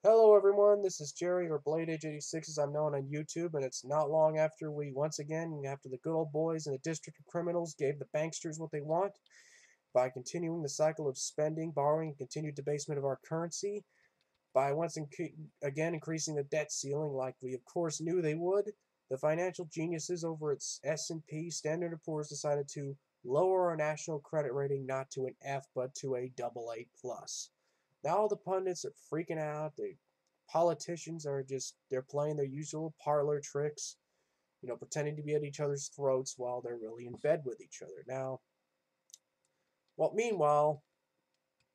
Hello everyone, this is Jerry, or Blade Age 86 as I'm known on YouTube, and it's not long after after the good old boys in the District of Criminals gave the banksters what they want by continuing the cycle of spending, borrowing, and continued debasement of our currency, by again increasing the debt ceiling like we of course knew they would. The financial geniuses over at S&P Standard & Poor's decided to lower our national credit rating not to an F but to a AA plus. Now all the pundits are freaking out. The politicians are they're playing their usual parlor tricks, pretending to be at each other's throats while they're really in bed with each other. Meanwhile,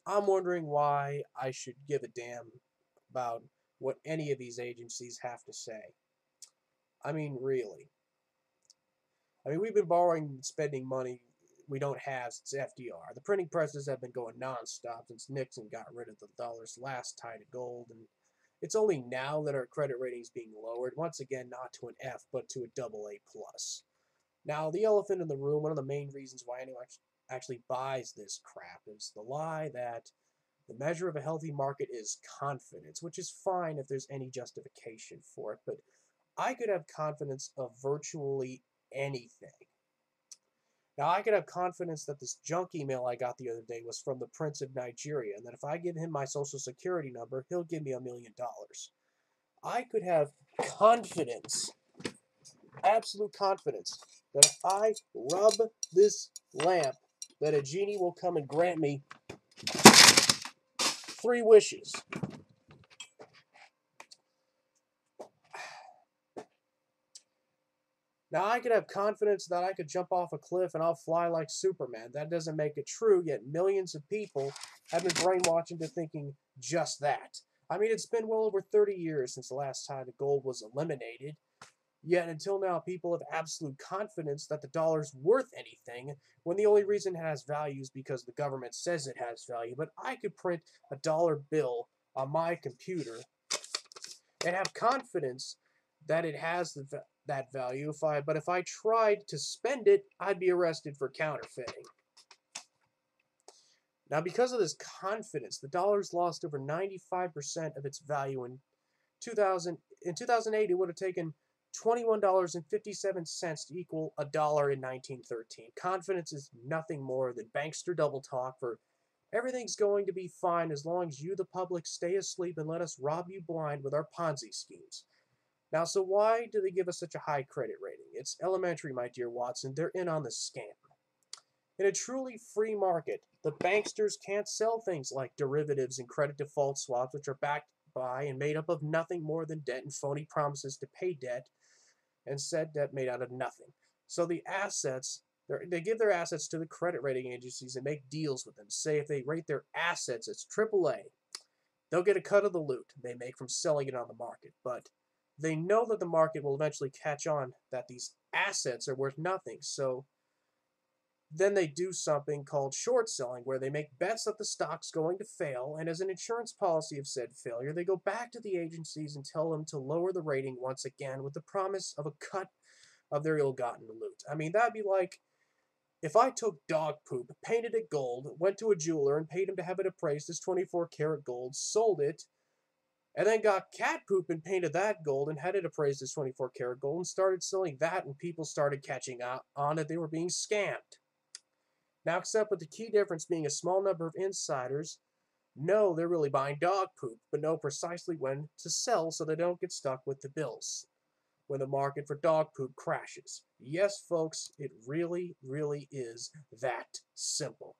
I'm wondering why I should give a damn about what any of these agencies have to say. I mean, really. We've been borrowing and spending money we don't have since FDR. The printing presses have been going nonstop since Nixon got rid of the dollar's last tie to gold, and it's only now that our credit rating is being lowered, once again not to an F, but to a AA plus. Now, the elephant in the room, one of the main reasons why anyone actually buys this crap is the lie that the measure of a healthy market is confidence, which is fine if there's any justification for it, but I could have confidence of virtually anything. Now, I could have confidence that this junk email I got the other day was from the Prince of Nigeria, and that if I give him my social security number, he'll give me $1 million. I could have confidence, absolute confidence, that if I rub this lamp, that a genie will come and grant me 3 wishes. Now, I could have confidence that I could jump off a cliff and I'll fly like Superman. That doesn't make it true, yet millions of people have been brainwashed into thinking just that. It's been well over 30 years since the last time the gold was eliminated, yet until now, people have absolute confidence that the dollar's worth anything, when the only reason it has value is because the government says it has value. But I could print a dollar bill on my computer and have confidence that it has that value. If I tried to spend it, I'd be arrested for counterfeiting. Now, because of this confidence, the dollar's lost over 95% of its value in 2000. In 2008, it would have taken $21.57 to equal a dollar in 1913. Confidence is nothing more than bankster double talk for everything's going to be fine as long as you, the public, stay asleep and let us rob you blind with our Ponzi schemes. Now, so why do they give us such a high credit rating? It's elementary, my dear Watson. They're in on the scam. In a truly free market, the banksters can't sell things like derivatives and credit default swaps, which are backed by and made up of nothing more than debt and phony promises to pay debt, and said debt made out of nothing. So they give their assets to the credit rating agencies and make deals with them. Say if they rate their assets as AAA, they'll get a cut of the loot they make from selling it on the market. But they know that the market will eventually catch on that these assets are worth nothing. So then they do something called short selling, where they make bets that the stock's going to fail, and as an insurance policy of said failure, they go back to the agencies and tell them to lower the rating once again with the promise of a cut of their ill-gotten loot. That'd be like if I took dog poop, painted it gold, went to a jeweler and paid him to have it appraised as 24-karat gold, sold it, and then got cat poop and painted that gold and had it appraised as 24-karat gold and started selling that, and people started catching on that they were being scammed. Now, except with the key difference being a small number of insiders know they're really buying dog poop, but know precisely when to sell so they don't get stuck with the bills when the market for dog poop crashes. Yes, folks, it really, really is that simple.